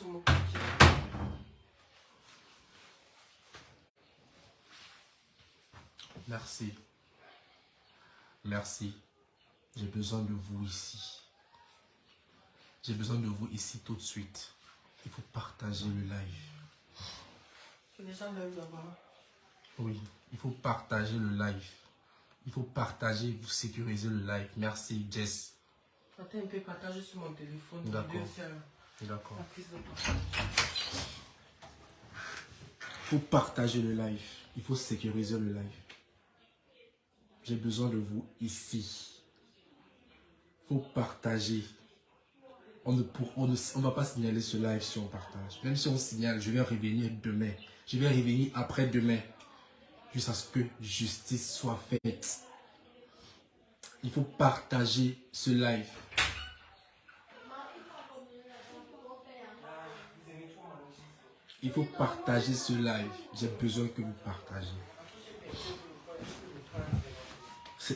sur mon papier. Merci. Merci. J'ai besoin de vous ici. J'ai besoin de vous ici tout de suite. Il faut partager le live. C'est déjà l'heure là-bas. Oui, il faut partager le live. Il faut partager, vous sécuriser le live. Merci, Jess. Attends un peu, partager sur mon téléphone. D'accord. D'accord. La prise de temps. Il faut partager le live. Il faut sécuriser le live. J'ai besoin de vous ici. Il faut partager. On ne va pas signaler ce live si on partage. Même si on signale, je vais revenir demain. Je vais revenir après-demain. Jusqu'à ce que justice soit faite. Il faut partager ce live. Il faut partager ce live. J'ai besoin que vous partagez.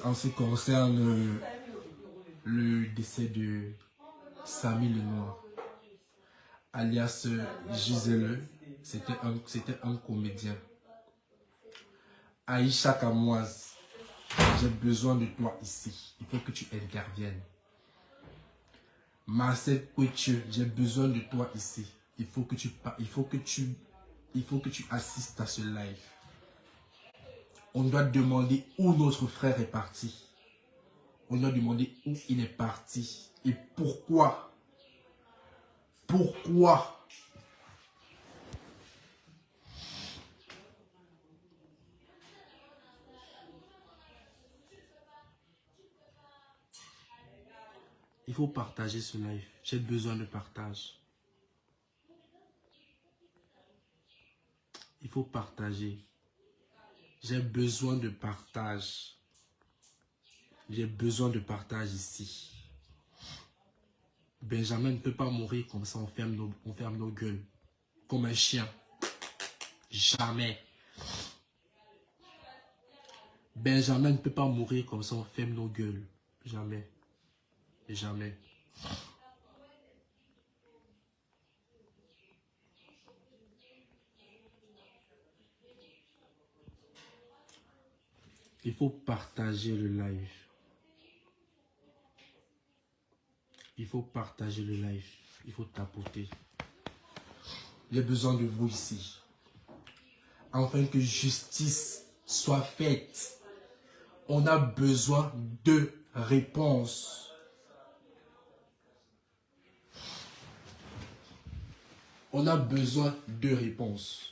En ce qui concerne le décès de Samy Lenoir, alias Gisèle, c'était un comédien. Aïcha Kamoise, j'ai besoin de toi ici. Il faut que tu interviennes. Marcel Kouetche, j'ai besoin de toi ici. Il faut que tu assistes à ce live. On doit demander où notre frère est parti. On doit demander où il est parti. Et pourquoi. Pourquoi. Il faut partager ce live. J'ai besoin de partage. Il faut partager. J'ai besoin de partage. J'ai besoin de partage ici. Benjamin ne peut pas mourir comme ça, on ferme nos gueules. Comme un chien. Jamais. Benjamin ne peut pas mourir comme ça, on ferme nos gueules. Jamais. Jamais. Il faut partager le live. Il faut partager le live. Il faut tapoter. J'ai besoin de vous ici. Afin que justice soit faite. On a besoin de réponses. On a besoin de réponses.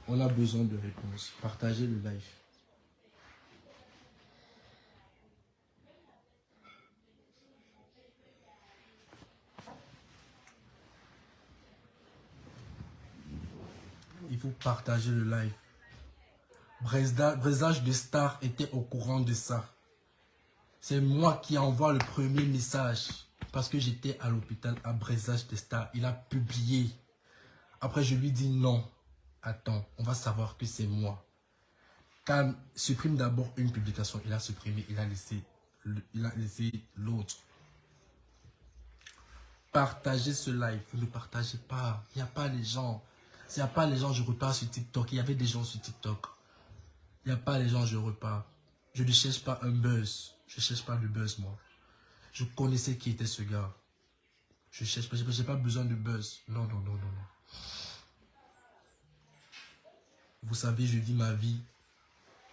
On a besoin de réponses. Partagez le live. Il faut partager le live. Bresage de Star était au courant de ça. C'est moi qui envoie le premier message. Parce que j'étais à l'hôpital à Bresage de Star. Il a publié. Après, je lui dis non. Attends, on va savoir que c'est moi. Quand supprime d'abord une publication, il a supprimé, il a laissé l'autre. Partagez ce live. Vous ne partagez pas. Il n'y a pas les gens. S'il n'y a pas les gens, je repars sur TikTok. Il y avait des gens sur TikTok. Il n'y a pas les gens, je repars. Je ne cherche pas un buzz. Je ne cherche pas de buzz, moi. Je connaissais qui était ce gars. Je cherche pas. Je n'ai pas besoin de buzz. Non, non, non, non, non. Vous savez, je vis ma vie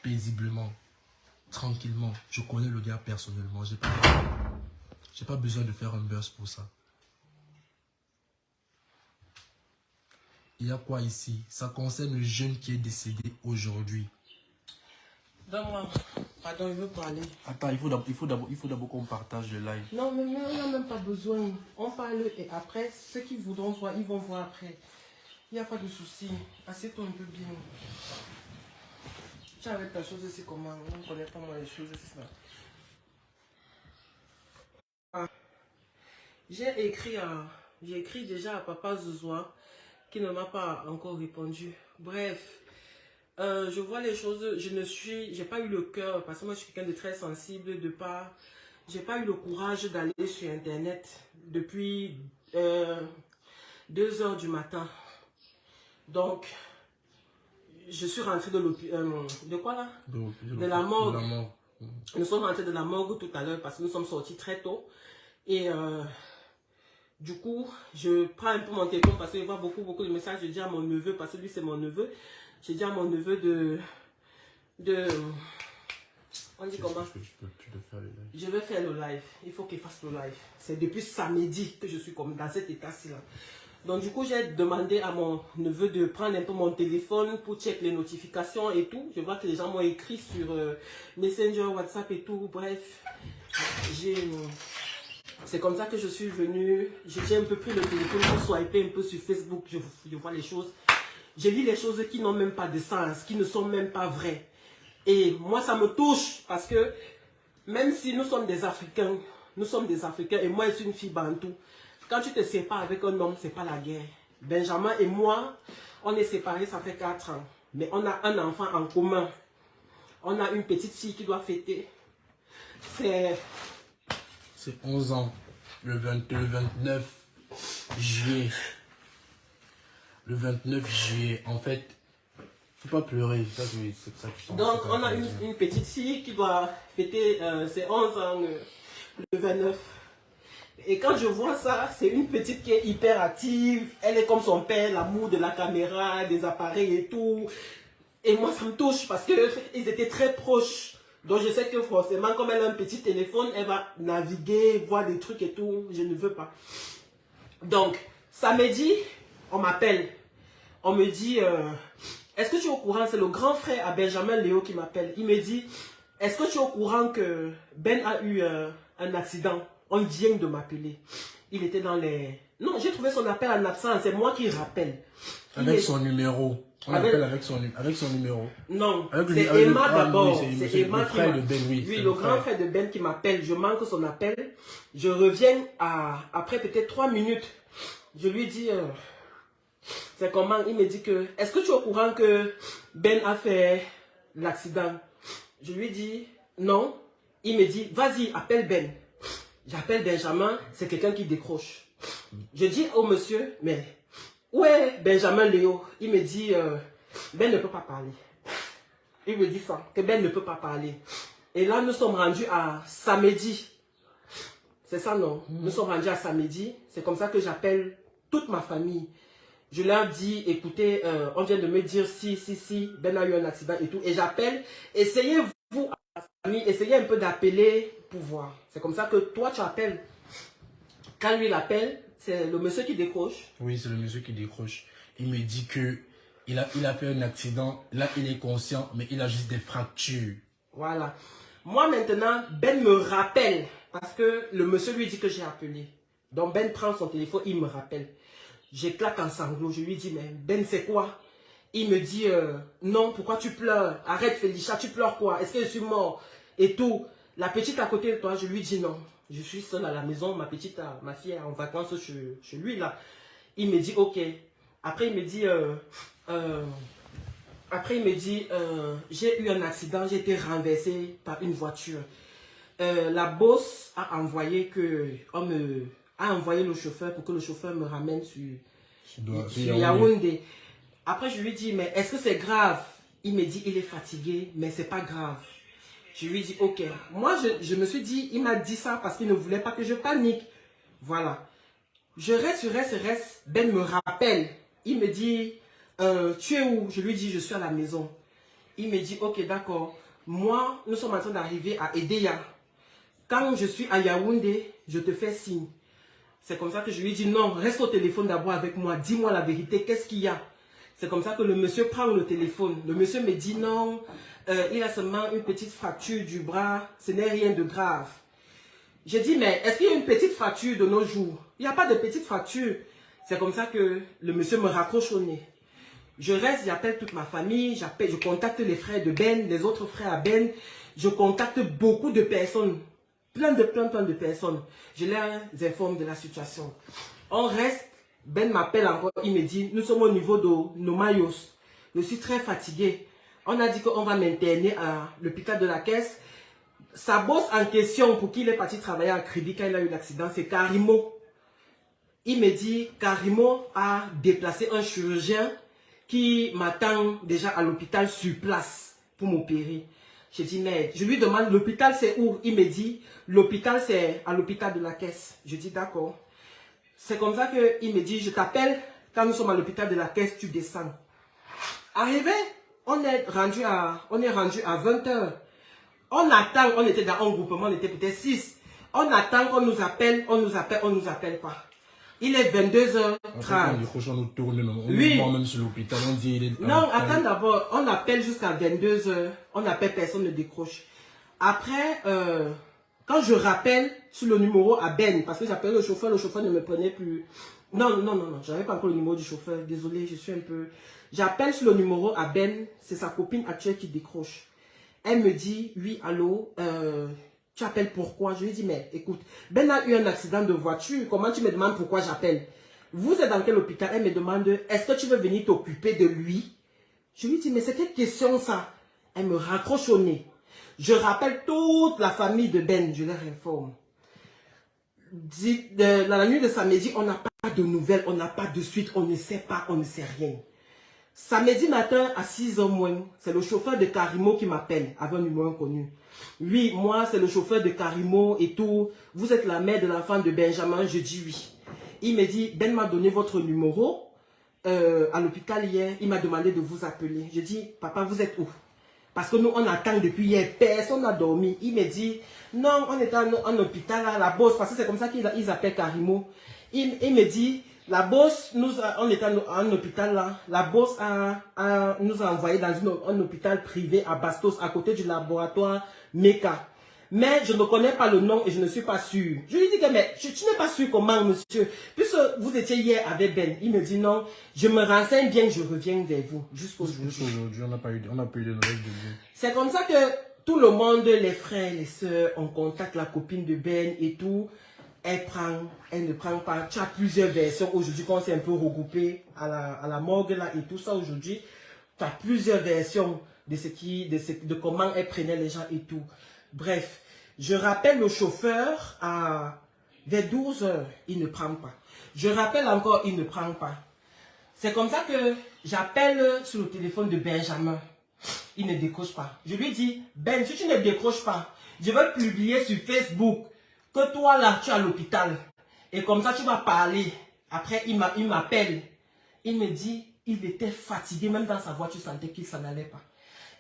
paisiblement, tranquillement. Je connais le gars personnellement. J'ai pas besoin de faire un buzz pour ça. Il y a quoi ici? Ça concerne le jeune qui est décédé aujourd'hui. Donne-moi. Pardon, il veut parler. Attends, il faut d'abord qu'on partage le live. Non, mais on n'a même pas besoin. On parle et après, ceux qui voudront voir, ils vont voir après. Il n'y a pas de souci. Assieds-toi un peu bien. Tu as avec ta chose ici comment? On ne connaît pas moi les choses ici. Ah. J'ai écrit déjà à Papa Zouzoua qui ne m'a pas encore répondu. Bref, je vois les choses, j'ai pas eu le cœur parce que moi je suis quelqu'un de très sensible de pas j'ai pas eu le courage d'aller sur Internet depuis 2 heures du matin. Donc, je suis rentrée de l'hôpital. De quoi là? De la morgue. Nous sommes rentrés de la morgue tout à l'heure parce que nous sommes sortis très tôt. Et du coup, je prends un peu mon téléphone parce que je vois beaucoup de messages. Je dis à mon neveu, parce que lui c'est mon neveu. J'ai dit à mon neveu on dit comment? Je vais faire le live. Il faut qu'il fasse le live. C'est depuis samedi que je suis comme dans cet état-ci là. Donc du coup, j'ai demandé à mon neveu de prendre un peu mon téléphone pour checker les notifications et tout. Je vois que les gens m'ont écrit sur Messenger, WhatsApp et tout. Bref, c'est comme ça que je suis venue. J'ai un peu pris le téléphone pour swiper un peu sur Facebook. Je vois les choses. J'ai lu les choses qui n'ont même pas de sens, qui ne sont même pas vraies. Et moi, ça me touche parce que même si nous sommes des Africains et moi, je suis une fille bantou. Quand tu te sépares avec un homme, c'est pas la guerre. Benjamin et moi, on est séparés, ça fait 4 ans. Mais on a un enfant en commun. On a une petite fille qui doit fêter. C'est 11 ans. Le 29 juillet. Le 29 juillet. En fait, faut pas pleurer. Ça, c'est ça que je donc, on a une petite fille qui doit fêter ses 11 ans le 29. Et quand je vois ça, c'est une petite qui est hyper active. Elle est comme son père, l'amour de la caméra, des appareils et tout. Et moi, ça me touche parce qu'ils étaient très proches. Donc, je sais que forcément, comme elle a un petit téléphone, elle va naviguer, voir des trucs et tout. Je ne veux pas. Donc, samedi, on m'appelle. On me dit, est-ce que tu es au courant? C'est le grand frère à Benjamin Léo qui m'appelle. Il me dit, est-ce que tu es au courant que Ben a eu un accident? On vient de m'appeler. Il était dans les... Non, j'ai trouvé son appel en absence. C'est moi qui rappelle. Avec son numéro. On appelle avec son numéro. Non, c'est Emma d'abord. C'est Emma qui m'appelle. Oui, le grand frère de Ben qui m'appelle. Je manque son appel. Je reviens après peut-être 3 minutes. Je lui dis... c'est comment? Il me dit que... Est-ce que tu es au courant que Ben a fait l'accident? Je lui dis... Non. Il me dit... Vas-y, appelle Ben. J'appelle Benjamin, c'est quelqu'un qui décroche. Je dis au monsieur, mais où est Benjamin Léo? Il me dit, Ben ne peut pas parler. Il me dit ça, que Ben ne peut pas parler. Et là, nous sommes rendus à samedi. C'est ça, non? Nous sommes rendus à samedi. C'est comme ça que j'appelle toute ma famille. Je leur dis, écoutez, on vient de me dire si, Ben a eu un accident et tout. Et j'appelle, essayez-vous à la famille, essayez un peu d'appeler pour voir. C'est comme ça que toi, tu appelles. Quand lui l'appelle, c'est le monsieur qui décroche. Oui, c'est le monsieur qui décroche. Il me dit que il a fait un accident. Là, il est conscient, mais il a juste des fractures. Voilà. Moi, maintenant, Ben me rappelle. Parce que le monsieur lui dit que j'ai appelé. Donc, Ben prend son téléphone, il me rappelle. J'éclate en sanglots. Je lui dis, mais Ben, c'est quoi? Il me dit, non, pourquoi tu pleures? Arrête, Félicia, tu pleures quoi? Est-ce que je suis mort? Et tout. La petite à côté de toi, je lui dis non. Je suis seule à la maison, ma fille est en vacances chez lui là. Il me dit ok. Après il me dit, j'ai eu un accident, j'ai été renversé par une voiture. La boss a envoyé le chauffeur pour que le chauffeur me ramène sur Yaoundé. Après je lui dis mais est-ce que c'est grave? Il me dit il est fatigué mais c'est pas grave. Je lui dis, ok. Moi, je me suis dit, il m'a dit ça parce qu'il ne voulait pas que je panique. Voilà. Je reste. Ben me rappelle. Il me dit, tu es où? Je lui dis, je suis à la maison. Il me dit, ok, d'accord. Moi, nous sommes en train d'arriver à Edea. Quand je suis à Yaoundé, je te fais signe. C'est comme ça que je lui dis, non, reste au téléphone d'abord avec moi. Dis-moi la vérité, qu'est-ce qu'il y a? C'est comme ça que le monsieur prend le téléphone. Le monsieur me dit, non... il a seulement une petite fracture du bras, ce n'est rien de grave. J'ai dit, mais est-ce qu'il y a une petite fracture de nos jours? Il n'y a pas de petite fracture. C'est comme ça que le monsieur me raccroche au nez. Je reste, j'appelle toute ma famille, je contacte les frères de Ben, les autres frères à Ben. Je contacte beaucoup de personnes, plein de personnes. Je les informe de la situation. On reste, Ben m'appelle encore, il me dit, nous sommes au niveau de Nomayos. Je suis très fatigué. On a dit qu'on va m'interner à l'hôpital de la Caisse. sa boss en question, pour qui il est parti travailler à crédit quand il a eu l'accident, c'est Karimo. Il me dit, Karimo a déplacé un chirurgien qui m'attend déjà à l'hôpital sur place pour m'opérer. J'ai dit, mais je lui demande, l'hôpital c'est où? Il me dit, l'hôpital c'est à l'hôpital de la Caisse. Je dis, d'accord. C'est comme ça qu'il me dit, je t'appelle, quand nous sommes à l'hôpital de la Caisse, tu descends. Arrivé, on est rendu à 20 h. On attend, on était dans un groupement, on était peut-être 6. On attend qu'on nous appelle, on nous appelle pas. Il est 22h30. Oui. Non, attends d'abord, on appelle jusqu'à 22h, on appelle, personne ne décroche. Après, quand je rappelle sur le numéro à Ben, parce que j'appelle le chauffeur ne me prenait plus. Non, j'avais pas encore le numéro du chauffeur, désolé, je suis un peu... J'appelle sur le numéro à Ben, c'est sa copine actuelle qui décroche. Elle me dit, oui, allô, tu appelles pourquoi? Je lui dis, mais écoute, Ben a eu un accident de voiture, comment tu me demandes pourquoi j'appelle? Vous êtes dans quel hôpital? Elle me demande, est-ce que tu veux venir t'occuper de lui? Je lui dis, mais c'est quelle question ça? Elle me raccroche au nez. Je rappelle toute la famille de Ben, je leur informe. La nuit de samedi, on n'a pas de nouvelles, on n'a pas de suite, on ne sait pas, on ne sait rien. Samedi matin à 6 h moins, c'est le chauffeur de Karimo qui m'appelle avec un numéro inconnu. Oui, moi c'est le chauffeur de Karimo et tout. Vous êtes la mère de l'enfant de Benjamin, je dis oui. Il me dit, Ben m'a donné votre numéro à l'hôpital hier, il m'a demandé de vous appeler. Je dis, papa vous êtes où? Parce que nous on attend depuis hier, personne n'a dormi. Il me dit, non, on est en hôpital à la bosse, parce que c'est comme ça qu'ils appellent Karimo. Il me dit, la bosse, on était en hôpital là, la bosse nous a envoyé dans un hôpital privé à Bastos, à côté du laboratoire Meka. Mais je ne connais pas le nom et je ne suis pas sûr. Je lui dis que, mais tu n'es pas sûr comment, monsieur? Puisque vous étiez hier avec Ben, il me dit non, je me renseigne bien, je reviens vers vous. Jusqu'aujourd'hui. Jusqu'aujourd'hui, on n'a pas eu de nouvelles de lui. C'est comme ça que tout le monde, les frères, les sœurs, on contacte la copine de Ben et tout. Elle ne prend pas. Tu as plusieurs versions aujourd'hui qu'on s'est un peu regroupé à la morgue là et tout ça aujourd'hui. Tu as plusieurs versions de comment elle prenait les gens et tout. Bref, je rappelle le chauffeur vers 12 h, il ne prend pas. Je rappelle encore, il ne prend pas. C'est comme ça que j'appelle sur le téléphone de Benjamin. Il ne décroche pas. Je lui dis, Ben, si tu ne décroches pas, je vais publier sur Facebook que toi là, tu es à l'hôpital. Et comme ça, tu vas parler. Après, il m'appelle. Il me dit, il était fatigué. Même dans sa voix, tu sentais qu'il s'en allait pas.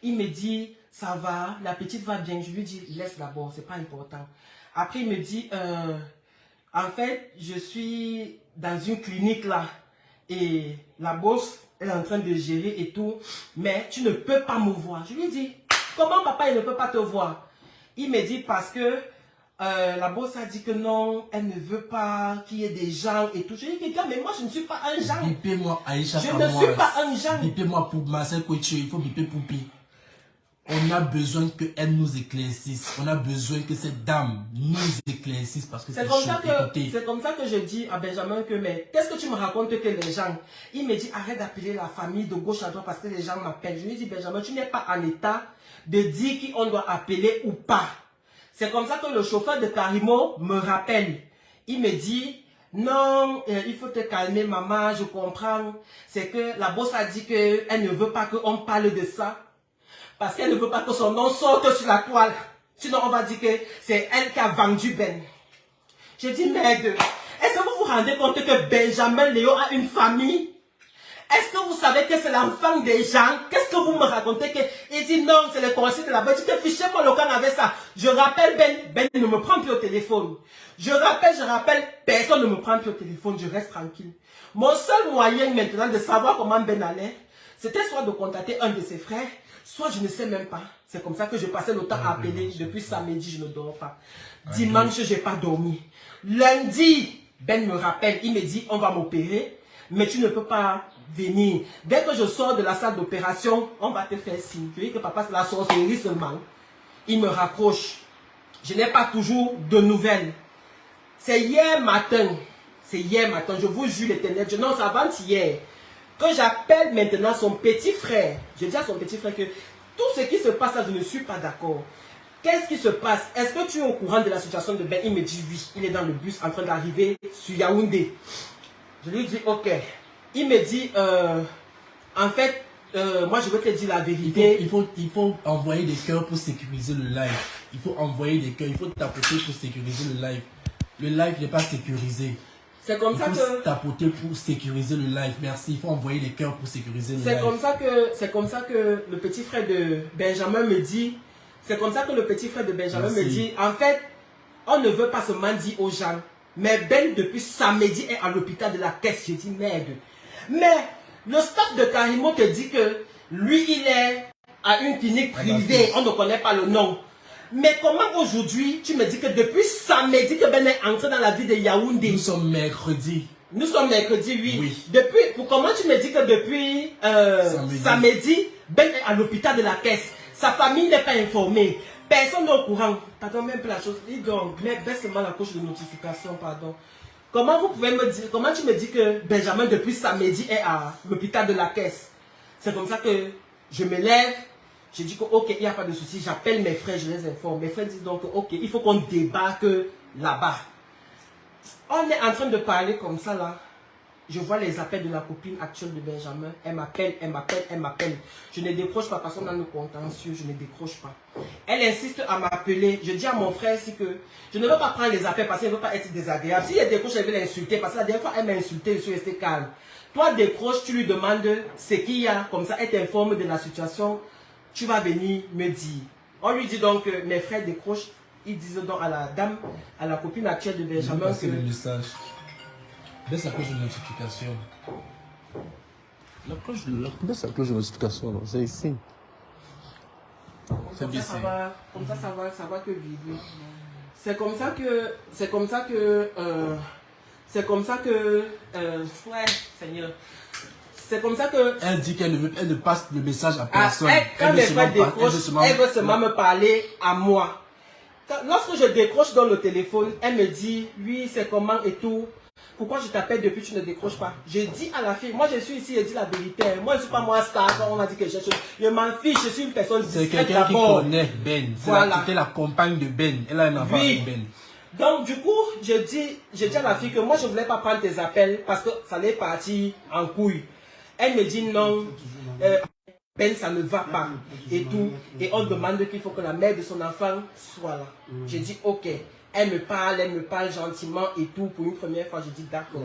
Il me dit, ça va, la petite va bien. Je lui dis, laisse d'abord, c'est pas important. Après, il me dit, en fait, je suis dans une clinique là. Et la bosse, elle est en train de gérer et tout. Mais tu ne peux pas me voir. Je lui dis, comment papa, il ne peut pas te voir? Il me dit, parce que la bosse a dit que non, elle ne veut pas qu'il y ait des gens et tout. Je lui dis, mais moi je ne suis pas un genre. Bipez-moi, Aïcha. Je ne suis pas un genre. Bipez-moi pour Marcel Couture, il faut biper Poupi. On a besoin qu'elle nous éclaircisse. On a besoin que cette dame nous éclaircisse parce que c'est comme ça que je dis à Benjamin que, mais qu'est-ce que tu me racontes que les gens... Il me dit, arrête d'appeler la famille de gauche à droite parce que les gens m'appellent. Je lui dis, Benjamin, tu n'es pas en état de dire qui on doit appeler ou pas. C'est comme ça que le chauffeur de Karimo me rappelle. Il me dit, non, il faut te calmer maman, je comprends. C'est que la bosse a dit qu'elle ne veut pas qu'on parle de ça. Parce qu'elle ne veut pas que son nom sorte sur la toile. Sinon, on va dire que c'est elle qui a vendu Ben. J'ai dit, merde, est-ce que vous vous rendez compte que Benjamin Léo a une famille? Est-ce que vous savez que c'est l'enfant des gens? Qu'est-ce que vous me racontez que... Il dit non, c'est le conseil de la boîte. Je dis que fichez-moi le camp avec ça. Je rappelle Ben ne me prend plus au téléphone. Je rappelle, personne ne me prend plus au téléphone. Je reste tranquille. Mon seul moyen maintenant de savoir comment Ben allait, c'était soit de contacter un de ses frères, soit je ne sais même pas. C'est comme ça que je passais le temps à appeler. Depuis samedi, je ne dors pas. Dimanche, je n'ai pas dormi. Lundi, Ben me rappelle. Il me dit, on va m'opérer, mais tu ne peux pas venir. Dès que je sors de la salle d'opération, on va te faire signe. Tu dis que papa, c'est la sorcellerie seulement. Il me raccroche. Je n'ai pas toujours de nouvelles. C'est hier matin. Je vous jure l'éternel. Non, c'est avant-hier. Que j'appelle maintenant son petit frère. Je dis à son petit frère que tout ce qui se passe là, je ne suis pas d'accord. qu'est-ce qui se passe? Est-ce que tu es au courant de la situation de Ben? Il me dit oui, il est dans le bus en train d'arriver sur Yaoundé. Je lui dis ok. Il me dit, en fait, moi je veux te dire la vérité. Il faut envoyer des cœurs pour sécuriser le live. Il faut envoyer des cœurs, il faut tapoter pour sécuriser le live. Le live n'est pas sécurisé. C'est comme ça que... Il faut tapoter pour sécuriser le live. Merci, il faut envoyer des cœurs pour sécuriser le live. C'est comme ça que le petit frère de Benjamin me dit. C'est comme ça que le petit frère de Benjamin me dit. En fait, on ne veut pas se mendier aux gens. Mais Ben, depuis samedi, est à l'hôpital de la caisse. J'ai dit merde. Mais le staff de Karimo te dit que lui, il est à une clinique privée. On ne connaît pas le nom. Mais comment aujourd'hui, tu me dis que depuis samedi que Ben est entré dans la ville de Yaoundé? Nous sommes mercredi. Nous sommes mercredi, oui. Oui. Comment tu me dis que depuis samedi, Ben est à l'hôpital de la caisse? Sa famille n'est pas informée. Personne n'est au courant. Pardon, même pas la chose. Dis donc, baisse seulement la couche de notification, pardon. Comment vous pouvez me dire, comment tu me dis que Benjamin depuis samedi est à l'hôpital de la caisse? C'est comme ça que je me lève. Je dis que ok, il n'y a pas de souci. J'appelle mes frères, je les informe. Mes frères disent donc ok, il faut qu'on débarque là-bas. On est en train de parler comme ça là. Je vois les appels de la copine actuelle de Benjamin. Elle m'appelle, elle m'appelle, elle m'appelle. Je ne décroche pas parce qu'on a le contentieux. Je ne décroche pas. Elle insiste à m'appeler. Je dis à mon frère aussi que je ne veux pas prendre les appels parce qu'elle ne veut pas être désagréable. Si elle décroche, elle veut l'insulter parce que la dernière fois elle m'a insulté, je suis resté calme. Toi décroche, tu lui demandes ce qu'il y a. Comme ça, elle t'informe de la situation. Tu vas venir me dire. On lui dit donc que mes frères décrochent. Ils disent donc à la dame, à la copine actuelle de Benjamin que... le message. Baisse la cloche de notification. Baisse la cloche de notification, c'est ici. Comme ça, ça va que vibrer. C'est comme ça que, ouais, Seigneur. C'est comme ça que... Elle dit qu'elle ne passe le message à personne. Quand mes frères décrochent, elle veut seulement me parler à moi. Lorsque je décroche dans le téléphone, elle me dit, oui, c'est comment et tout. Pourquoi je t'appelle depuis tu ne décroches pas? Je dis à la fille, moi je suis ici, je dis la vérité. Moi je ne suis pas moi star, on a dit que je m'en fiche, je suis une personne discrète. C'est quelqu'un qui connaît Ben. Voilà. C'était la compagne de Ben. Elle a un enfant avec Ben. Donc du coup, je dis à la fille que moi je ne voulais pas prendre tes appels parce que ça allait partir en couille. Elle me dit non, Ben ça ne va pas et tout. Et on demande qu'il faut que la mère de son enfant soit là. Je dis ok. Elle me parle gentiment et tout. Pour une première fois, je dis d'accord.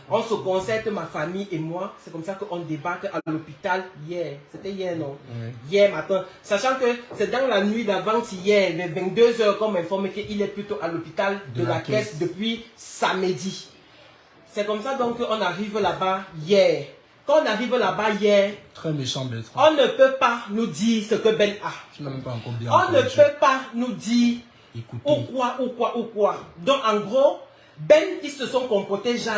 On se concerte, ma famille et moi. C'est comme ça qu'on débarque à l'hôpital hier. C'était hier, non? Hier matin. Sachant que c'est dans la nuit d'avant-hier, vers 22 h, qu'on m'informe qu'il est plutôt à l'hôpital de la caisse depuis samedi. C'est comme ça donc qu'on arrive là-bas hier. Quand on arrive là-bas hier, très méchant, Bertrand. On ne peut pas nous dire ce que Ben a. Je n'ai même pas encore bien on ne peut pas nous dire ou quoi. Donc en gros, Ben, ils se sont comportés genre.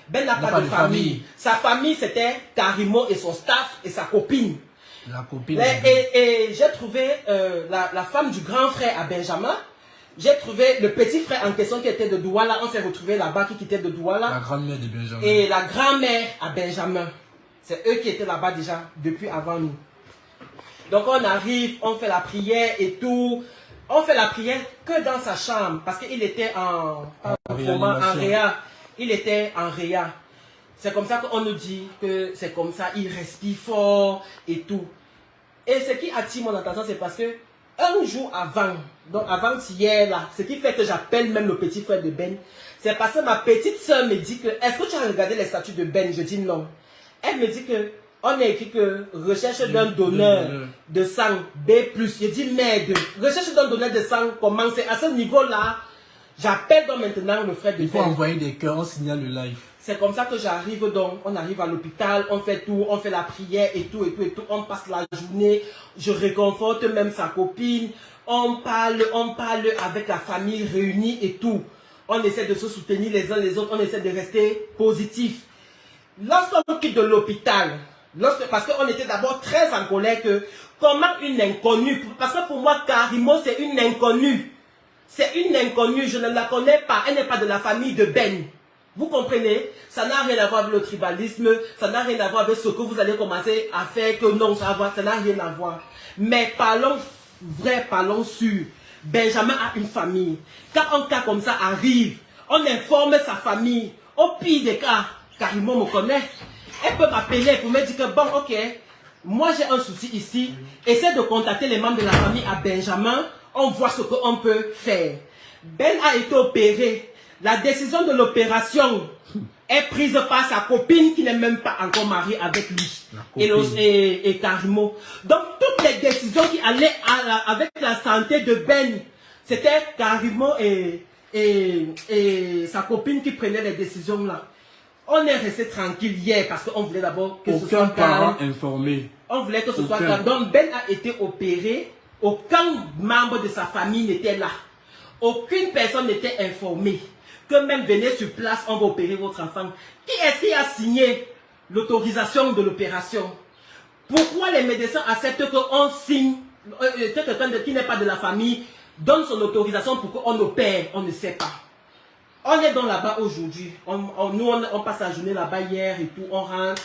Ben n'a pas de famille. Sa famille, c'était Karimo et son staff et sa copine. La copine. Et j'ai trouvé la femme du grand frère à Benjamin. J'ai trouvé le petit frère en question qui était de Douala. On s'est retrouvé là-bas qui quittait de Douala. La grand-mère de Benjamin. Et la grand-mère à Benjamin. C'est eux qui étaient là-bas déjà depuis avant nous. Donc on arrive, on fait la prière et tout. On fait la prière que dans sa chambre parce qu'il était en réa. Il était en réa. C'est comme ça qu'on nous dit que c'est comme ça, il respire fort et tout. Et ce qui attire mon attention, c'est parce que un jour avant, donc avant-hier là, ce qui fait que j'appelle même le petit frère de Ben, c'est parce que ma petite soeur me dit que, est-ce que tu as regardé les statuts de Ben? Je dis non. Elle me dit que, on a écrit que recherche d'un donneur de sang B+. Je dis merde, recherche d'un donneur de sang, comment c'est à ce niveau-là? J'appelle donc maintenant le frère de Ben. Il faut envoyer des cœurs, on signale le live. C'est comme ça que j'arrive donc, on arrive à l'hôpital, on fait tout, on fait la prière et tout, on passe la journée, je réconforte même sa copine, on parle avec la famille réunie et tout. On essaie de se soutenir les uns les autres, on essaie de rester positif. Lorsqu'on quitte de l'hôpital, parce qu'on était d'abord très en colère que, comment une inconnue, parce que pour moi, Karimo c'est une inconnue. C'est une inconnue, je ne la connais pas, elle n'est pas de la famille de Ben. Vous comprenez? Ça n'a rien à voir avec le tribalisme, ça n'a rien à voir avec ce que vous allez commencer à faire, que non, ça n'a rien à voir. Mais parlons vrai, parlons sûr. Benjamin a une famille. Quand un cas comme ça arrive, on informe sa famille. Au pire des cas, Karimo me connaît. Elle peut m'appeler pour me dire que bon, ok, moi j'ai un souci ici. Essaie de contacter les membres de la famille à Benjamin. On voit ce qu'on peut faire. Ben a été opéré. La décision de l'opération est prise par sa copine qui n'est même pas encore mariée avec lui. Et Karimo. Donc toutes les décisions qui allaient avec la santé de Ben, c'était Karimo et sa copine qui prenaient les décisions là. On est resté tranquille hier parce qu'on voulait d'abord que ce soit calme. Informé. On voulait que ce soit calme. Donc Ben a été opéré. Aucun membre de sa famille n'était là. Aucune personne n'était informée. Que même venez sur place, on va opérer votre enfant. Qui est-ce qui a signé l'autorisation de l'opération? Pourquoi les médecins acceptent qu'on signe, quelqu'un qui n'est pas de la famille donne son autorisation pour qu'on opère? On ne sait pas. On est donc là-bas aujourd'hui. Nous, on passe la journée là-bas hier et tout. On rentre.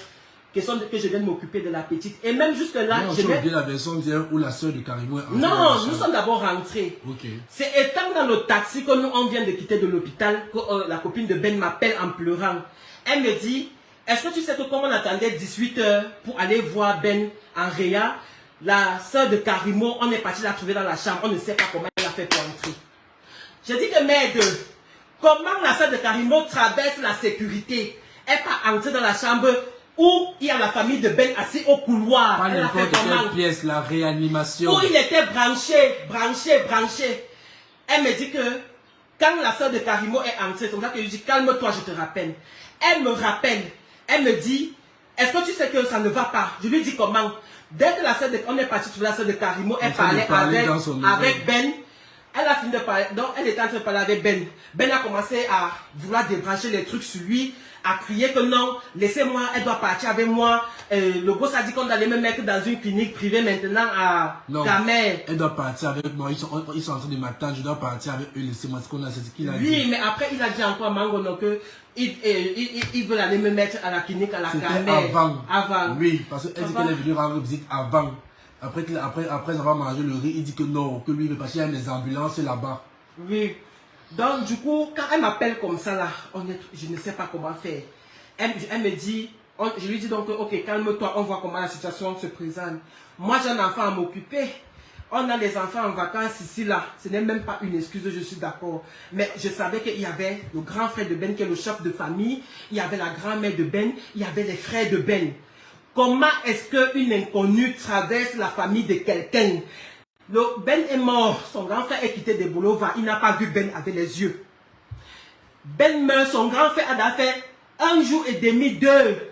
Question que je viens de m'occuper de la petite. Et même jusque là, non, je vais la version d'hier où la soeur de Karimo est entrée. Non, nous sommes d'abord rentrés. Okay. C'est étant dans le taxi que nous, on vient de quitter de l'hôpital, que la copine de Ben m'appelle en pleurant. Elle me dit, est-ce que tu sais que comme on attendait 18 h pour aller voir Ben en Réa, la soeur de Karimo, on est parti la trouver dans la chambre. On ne sait pas comment elle a fait pour entrer. Je dis que merde, comment la soeur de Karimo traverse la sécurité? Elle pas entrée dans la chambre où il y a la famille de Ben assis au couloir. Pas n'importe quelle pièce, la réanimation. Où il était branché. Elle me dit que quand la soeur de Karimo est entrée, c'est comme ça que je dis calme-toi, je te rappelle. Elle me rappelle, elle me dit, est-ce que tu sais que ça ne va pas? Je lui dis comment? Dès que la soeur de, on est parti sur la soeur de Karimo, elle parlait avec Ben. Elle a fini de parler, donc elle était en train de parler avec Ben. Ben a commencé à vouloir débrancher les trucs sur lui, à crier que non, laissez-moi, elle doit partir avec moi. Le boss a dit qu'on allait me mettre dans une clinique privée maintenant à Camer. Elle doit partir avec moi, ils sont en train de m'attendre, je dois partir avec eux, laissez-moi ce qu'on a, c'est ce qu'il a dit. Oui, mais après il a dit encore à Mangono que il veut aller me mettre à la clinique à la Camer. Avant. Oui, parce qu'elle dit qu'elle est venue rendre visite avant. Après avoir mangé le riz, il dit que non, que lui il veut partir, il y a des ambulances là-bas. Oui. Donc du coup, quand elle m'appelle comme ça là, je ne sais pas comment faire. Elle me dit, je lui dis donc, ok, calme-toi, on voit comment la situation se présente. Moi j'ai un enfant à m'occuper. On a des enfants en vacances ici là. Ce n'est même pas une excuse, je suis d'accord. Mais je savais qu'il y avait le grand frère de Ben qui est le chef de famille. Il y avait la grand-mère de Ben. Il y avait les frères de Ben. Comment est-ce qu'une inconnue traverse la famille de quelqu'un? Ben est mort, son grand frère est quitté des boulevards, il n'a pas vu Ben avec les yeux. Ben meurt, son grand frère a fait 1 jour et demi, 2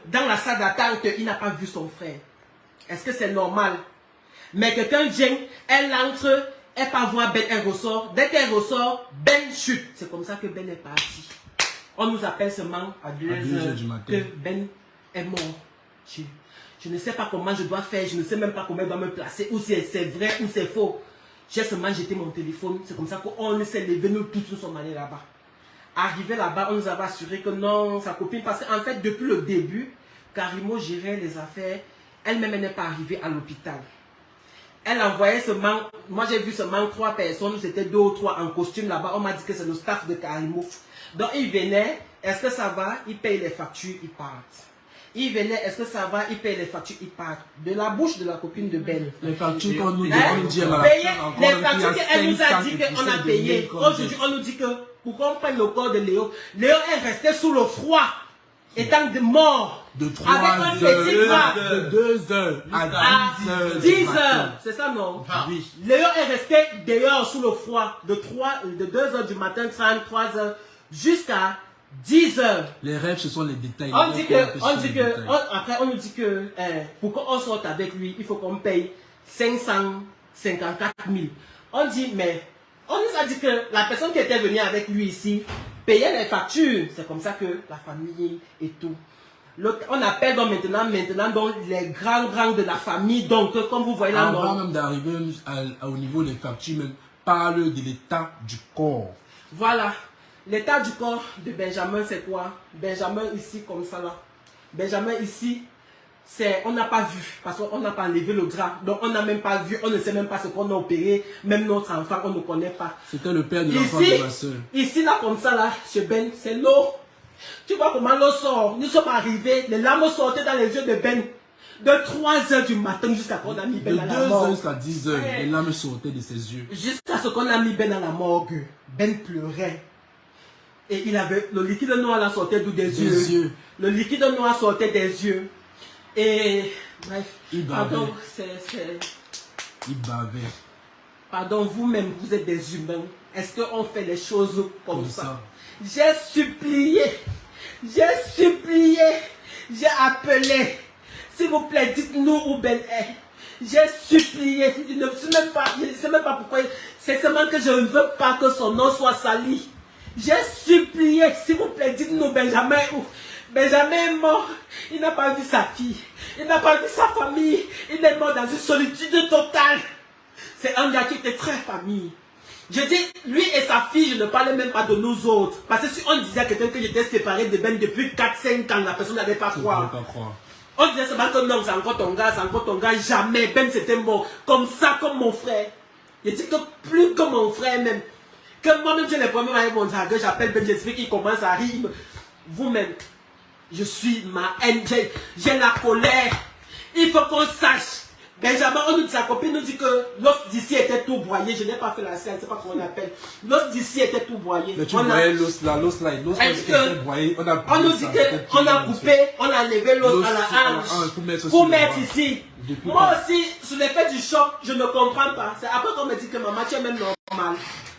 dans la salle d'attente, il n'a pas vu son frère. Est-ce que c'est normal? Mais quelqu'un vient, elle entre, elle part voir Ben, elle ressort. Dès qu'elle ressort, Ben chute. C'est comme ça que Ben est parti. On nous appelle seulement à 2 h du matin que Ben est mort. Je ne sais pas comment je dois faire, je ne sais même pas comment je dois me placer, ou si c'est vrai ou c'est faux. J'ai seulement jeté mon téléphone, c'est comme ça qu'on s'est levé, nous tous nous sommes allés là-bas. Arrivé là-bas, on nous avait assuré que non, sa copine, parce qu'en fait, depuis le début, Karimo gérait les affaires, elle-même n'est pas arrivée à l'hôpital. Elle envoyait seulement, moi j'ai vu seulement 3 personnes, c'était 2 ou 3 en costume là-bas, on m'a dit que c'est le staff de Karimo. Donc ils venaient, est-ce que ça va? Ils payent les factures, ils partent. Il venait, est-ce que ça va? Il paye les factures, il part. De la bouche de la copine de Ben. Les factures qu'on nous dit, les factures qu'elle nous a dit qu'on a payées. Aujourd'hui, on nous dit que pour qu'on prenne le corps de Léo, Léo est resté sous le froid, étant de mort. De 3 heures, de 2 heures à 10 heures. C'est ça, non? Oui. Léo est resté dehors sous le froid de 2 heures du matin, 3 heures, jusqu'à 10 heures. Les rêves, ce sont les détails. Après, on nous dit que pour qu'on sorte avec lui, il faut qu'on paye 554 000. On dit, mais on nous a dit que la personne qui était venue avec lui ici payait les factures. C'est comme ça que la famille et tout. On appelle donc maintenant donc les grands de la famille. Donc, comme vous voyez là, avant même d'arriver au niveau des factures, même parle de l'état du corps. Voilà. L'état du corps de Benjamin, c'est quoi? Benjamin ici, comme ça là. Benjamin ici, on n'a pas vu, parce qu'on n'a pas enlevé le gras. Donc on n'a même pas vu, on ne sait même pas ce qu'on a opéré. Même notre enfant, on ne connaît pas. C'était le père de l'enfant de ma soeur. Ici, là, comme ça, là, chez Ben, c'est l'eau. Tu vois comment l'eau sort. Nous sommes arrivés, les larmes sortaient dans les yeux de Ben. De 3h du matin jusqu'à ce qu'on a mis Ben à la morgue. De 2h jusqu'à 10h, les larmes sortaient de ses yeux. Jusqu'à ce qu'on a mis Ben à la morgue. Ben pleurait. Et il avait, le liquide noir là sortait d'où des yeux. Le liquide noir sortait des yeux. Et bref, pardon, il bavait. Pardon, vous-même, vous êtes des humains. Est-ce qu'on fait les choses comme ça? J'ai supplié, j'ai appelé. S'il vous plaît, dites-nous où Ben est. J'ai supplié. Je ne sais même pas pourquoi. C'est seulement que je ne veux pas que son nom soit sali. J'ai supplié. S'il vous plaît, dites-nous Benjamin où. Benjamin est mort. Il n'a pas vu sa fille. Il n'a pas vu sa famille. Il est mort dans une solitude totale. C'est un gars qui était très famille. Je dis, lui et sa fille, je ne parlais même pas de nous autres. Parce que si on disait à quelqu'un que j'étais séparé de Ben depuis 4-5 ans, la personne n'allait pas croire. On disait seulement que non, c'est encore ton gars, jamais. Ben c'était mort. Comme ça, comme mon frère. Je dis que plus que mon frère même. Que moi-même, j'ai les problèmes avec mon dragueur, j'appelle Ben, j'explique, il commence à rire. Vous-même, je suis ma haine, j'ai la colère. Il faut qu'on sache. Benjamin, on nous dit, sa copine nous dit que l'os d'ici était tout broyé. Je n'ai pas fait la scène, je ne sais pas comment on appelle. L'os d'ici était tout broyé. Mais tu voyais l'os là, était broyé. On nous dit qu'on a coupé, on a enlevé l'os à la hanche pour mettre ici. Moi aussi, sur l'effet du choc, je ne comprends pas. C'est après qu'on me dit que maman, tu es même normal.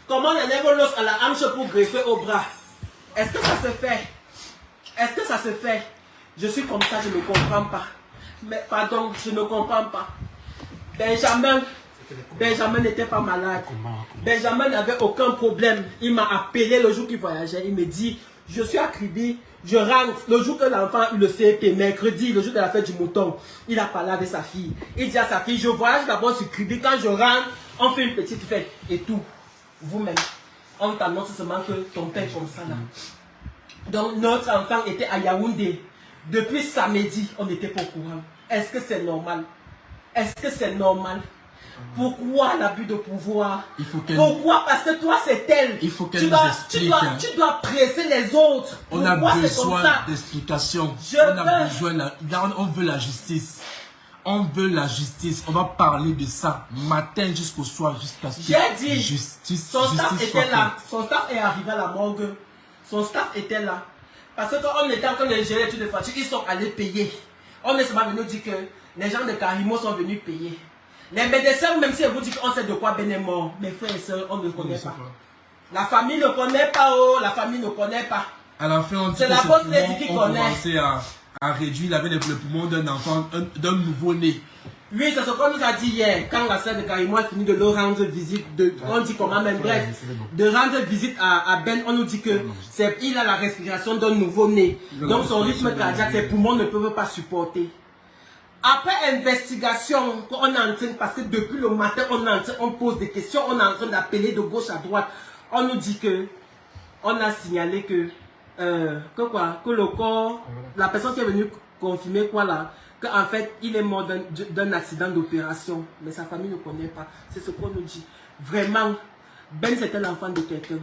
Comment on enlève l'os à la hanche pour greffer au bras? Est-ce que ça se fait? Est-ce que ça se fait? Je suis comme ça, je ne comprends pas. Mais pardon, je ne comprends pas. Benjamin n'était pas malade. Benjamin n'avait aucun problème. Il m'a appelé le jour qu'il voyageait. Il me dit, je suis à Kribi, je rentre. Le jour que l'enfant a eu le CP, mercredi, le jour de la fête du mouton, il a parlé avec sa fille. Il dit à sa fille, je voyage d'abord sur Kribi. Quand je rentre, on fait une petite fête et tout. Vous-même, on t'annonce seulement que ton père est comme ça là. Donc notre enfant était à Yaoundé. Depuis samedi, on n'était pas au courant. Est-ce que c'est normal? Est-ce que c'est normal? Pourquoi l'abus de pouvoir? Pourquoi? Parce que toi c'est elle. Il faut qu'elle nous explique. Tu dois presser les autres. On a besoin d'explications. On veut la justice. On veut la justice. On va parler de ça matin jusqu'au soir, jusqu'à ce que j'ai dit, justice. Son staff était là. Son staff est arrivé à la morgue. Son staff était là. Parce que quand on était en train de gérer l'étude de facture, ils sont allés payer. On est seulement venu dire que les gens de Karimo sont venus payer. Les médecins, même si vous dites qu'on sait de quoi Ben est mort, mes frères et sœurs, on ne connaît pas. La famille ne connaît pas, oh, la famille ne connaît pas. À la fin, on dit que la poste qui connaît. Commençait à réduire, il avait le poumon d'un enfant, d'un nouveau-né. Oui, c'est ce qu'on nous a dit hier, quand la sœur de Karimo a fini de leur rendre visite, on dit comment même, bref, de rendre visite à Ben, on nous dit que il a la respiration d'un nouveau-né. Donc son rythme cardiaque, ses poumons ne peuvent pas supporter. Après investigation, on est en train, parce que depuis le matin, on pose des questions, on est en train d'appeler de gauche à droite. On nous dit que, on a signalé que le corps, la personne qui est venue confirmer quoi là, qu'en fait, il est mort d'un accident d'opération. Mais sa famille ne connaît pas. C'est ce qu'on nous dit. Vraiment, Ben c'était l'enfant de quelqu'un.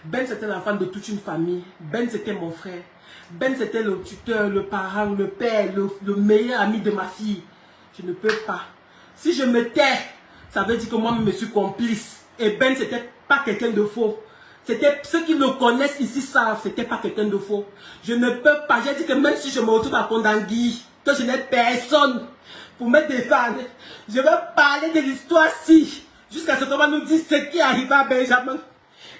Ben c'était l'enfant de toute une famille. Ben c'était mon frère. Ben c'était le tuteur, le parent, le père, le meilleur ami de ma fille. Je ne peux pas. Si je me tais, ça veut dire que moi je suis complice. Et Ben c'était pas quelqu'un de faux. C'était ceux qui le connaissent ici savent, c'était pas quelqu'un de faux. Je ne peux pas. J'ai dit que même si je me retrouve à Kondangui, que je n'ai personne pour me défendre, je vais parler de l'histoire-ci jusqu'à ce qu'on va nous dire ce qui arrive à Benjamin.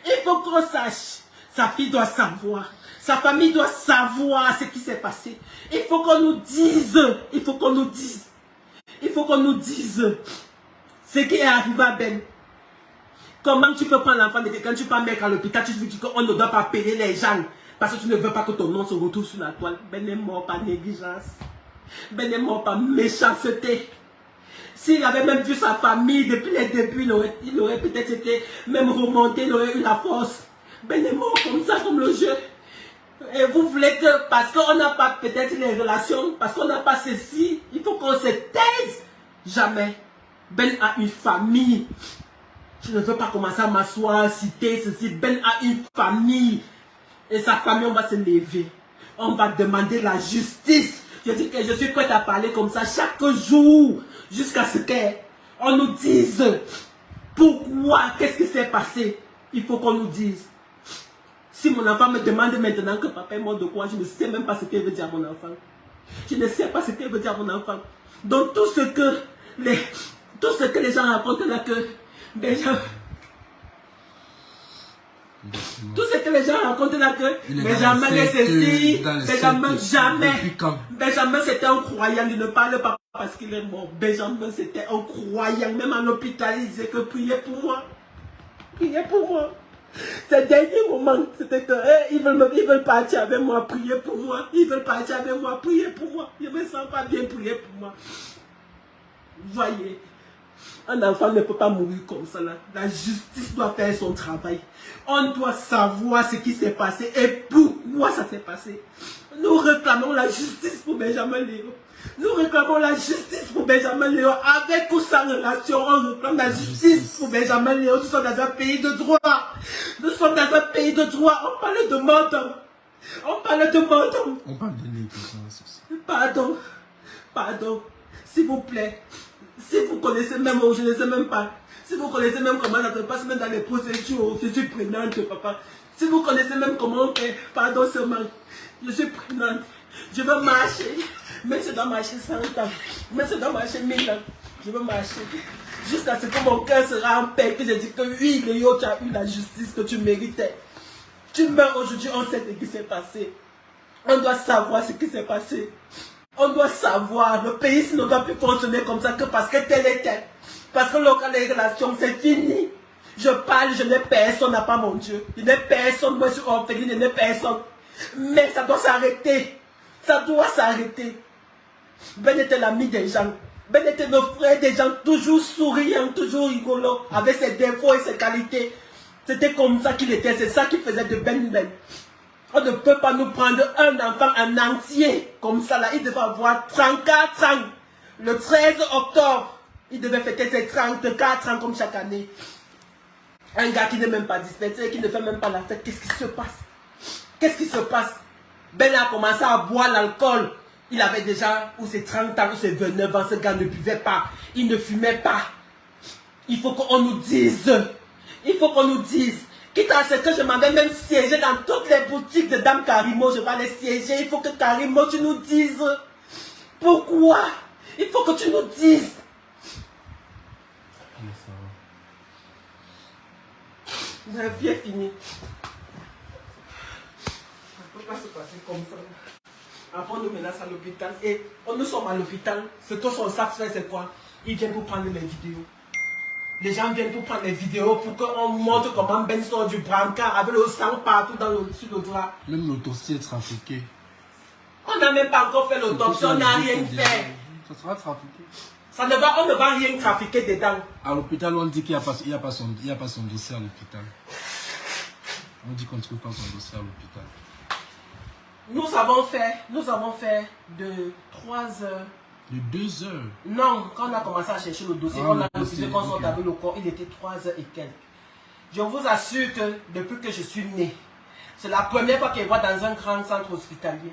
Il faut qu'on sache. Sa fille doit savoir. Sa famille doit savoir ce qui s'est passé. Il faut qu'on nous dise. Il faut qu'on nous dise. Il faut qu'on nous dise ce qui est arrivé à Ben. Comment tu peux prendre l'enfant de quelqu'un, tu peux mettre à l'hôpital, tu dis qu'on ne doit pas payer les gens parce que tu ne veux pas que ton nom se retrouve sur la toile. Ben est mort par négligence. Ben est mort par méchanceté. S'il avait même vu sa famille depuis les débuts, il aurait peut-être été même remonté, il aurait eu la force. Ben est mort comme ça, comme le jeu. Et vous voulez que, parce qu'on n'a pas peut-être les relations, parce qu'on n'a pas ceci, il faut qu'on se taise. Jamais. Ben a une famille. Je ne veux pas commencer à m'asseoir, citer ceci. Ben a une famille. Et sa famille, on va se lever. On va demander la justice. Je dis que je suis prête à parler comme ça chaque jour. Jusqu'à ce qu'on nous dise pourquoi, qu'est-ce qui s'est passé. Il faut qu'on nous dise. Si mon enfant me demande maintenant que papa est mort de quoi, je ne sais même pas ce qu'elle veut dire à mon enfant. Je ne sais pas ce qu'elle veut dire à mon enfant. Donc tout ce que les gens racontent là que Benjamin... Tout ce que les gens racontent là que Benjamin est ceci, Benjamin jamais. Benjamin c'était un croyant, il ne parle pas parce qu'il est mort. Benjamin c'était un croyant, même à l'hôpital il disait que priez pour moi. Priez pour moi. Ces derniers moments, c'était que ils veulent partir avec moi, prier pour moi. Ils veulent partir avec moi, prier pour moi. Je ne me sens pas bien, prier pour moi. Voyez, un enfant ne peut pas mourir comme ça là. La justice doit faire son travail. On doit savoir ce qui s'est passé et pourquoi ça s'est passé. Nous réclamons la justice pour Benjamin Léo. Nous réclamons la justice pour Benjamin Léo. Avec ou sans relation, on réclame la justice pour Benjamin Léo. Nous sommes dans un pays de droit. Nous sommes dans un pays de droit. On parle de menton. On parle de menton. On parle de négligence aussi. Pardon. Pardon. S'il vous plaît. Si vous connaissez même, je ne sais même pas. Si vous connaissez même comment ça se passe, même dans les procédures, je suis prenante, papa. Si vous connaissez même comment on fait, pardon seulement, je suis prenante. Je veux marcher. Même si je dois marcher 100 ans, même si je dois marcher 1000 ans, je veux marcher. Jusqu'à ce que mon cœur sera en paix, que je dis que oui, Léo, tu as eu la justice que tu méritais. Tu meurs aujourd'hui, on sait ce qui s'est passé. On doit savoir ce qui s'est passé. On doit savoir, le pays ne doit plus fonctionner comme ça que parce que tel est tel. Parce que les relations, c'est fini. Je parle, je n'ai personne, n'a pas mon Dieu. Je n'ai personne, moi je suis orpheline, je n'ai personne. Mais ça doit s'arrêter. Ça doit s'arrêter. Ben était l'ami des gens. Ben était le frère des gens, toujours souriant, toujours rigolo, avec ses défauts et ses qualités. C'était comme ça qu'il était, c'est ça qui faisait de Ben Ben. On ne peut pas nous prendre un enfant en entier comme ça là. Il devait avoir 34 ans. Le 13 octobre, il devait fêter ses 34 ans comme chaque année. Un gars qui n'est même pas dispensé, qui ne fait même pas la fête. Qu'est-ce qui se passe? Qu'est-ce qui se passe? Ben a commencé à boire l'alcool. Il avait déjà ou ses 30 ans ou ses 29 ans. Ce gars ne buvait pas. Il ne fumait pas. Il faut qu'on nous dise. Il faut qu'on nous dise. Quitte à ce que je m'avais même siégé dans toutes les boutiques de Dame Karimo, je vais aller siéger. Il faut que Karimo, tu nous dises. Pourquoi? Il faut que tu nous dises. La vie est finie. Ça ne peut pas se passer comme ça. Après, on nous menace à l'hôpital. Et nous sommes à l'hôpital. Ce que son savent faire, c'est quoi? Ils viennent pour prendre les vidéos. Les gens viennent pour prendre les vidéos pour qu'on montre comment Ben sort du brancard avec le sang partout sur le drap. Même l'autopsie est trafiquée. On n'a même pas encore fait l'autopsie, on n'a rien fait. Ça sera trafiqué. On ne va rien trafiquer dedans. À l'hôpital, on dit qu'il n'y a pas son dossier à l'hôpital. On dit qu'on ne trouve pas son dossier à l'hôpital. Nous avons fait de 3 heures. De 2 heures. Non, quand on a commencé à chercher le dossier, on a refusé qu'on sorte avec le corps, il était 3 heures et quelques. Je vous assure que depuis que je suis né, c'est la première fois qu'on voit dans un grand centre hospitalier.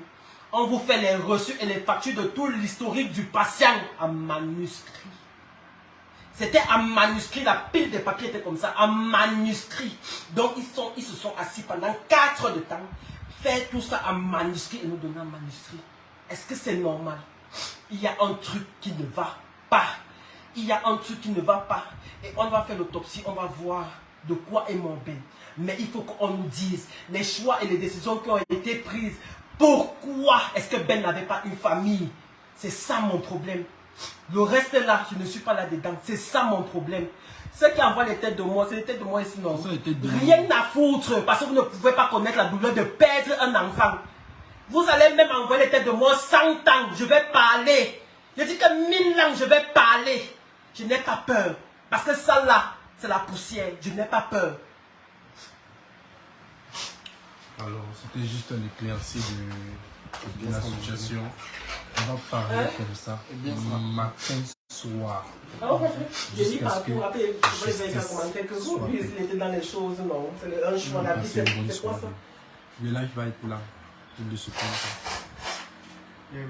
On vous fait les reçus et les factures de tout l'historique du patient en manuscrit. C'était en manuscrit, la pile de papier était comme ça, en manuscrit. Donc ils se sont assis pendant 4 heures de temps, faire tout ça en manuscrit et nous donner en manuscrit. Est-ce que c'est normal? Il y a un truc qui ne va pas. Il y a un truc qui ne va pas. Et on va faire l'autopsie, on va voir de quoi est mort Ben. Mais il faut qu'on nous dise les choix et les décisions qui ont été prises. Pourquoi est-ce que Ben n'avait pas une famille? C'est ça mon problème. Le reste là, je ne suis pas là-dedans. C'est ça mon problème. Ceux qui envoient les têtes de moi, c'est les têtes de moi ici, non. Rien à foutre. Parce que vous ne pouvez pas connaître la douleur de perdre un enfant. Vous allez même envoyer les têtes de moi 100 ans. Je vais parler. Je dis que 1000 ans, je vais parler. Je n'ai pas peur. Parce que ça là, c'est la poussière. Je n'ai pas peur. Alors, c'était juste un éclairci de la situation. On va parler comme ça, matin, soir. J'ai mis partout, après, je vais faire comment quelques jours, puis il était dans les choses, non. C'est un choix, la vie, c'est quoi ça? Le live va être là, il ne se prend pas.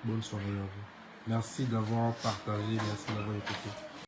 Bonne soirée à vous. Merci d'avoir partagé, merci d'avoir écouté.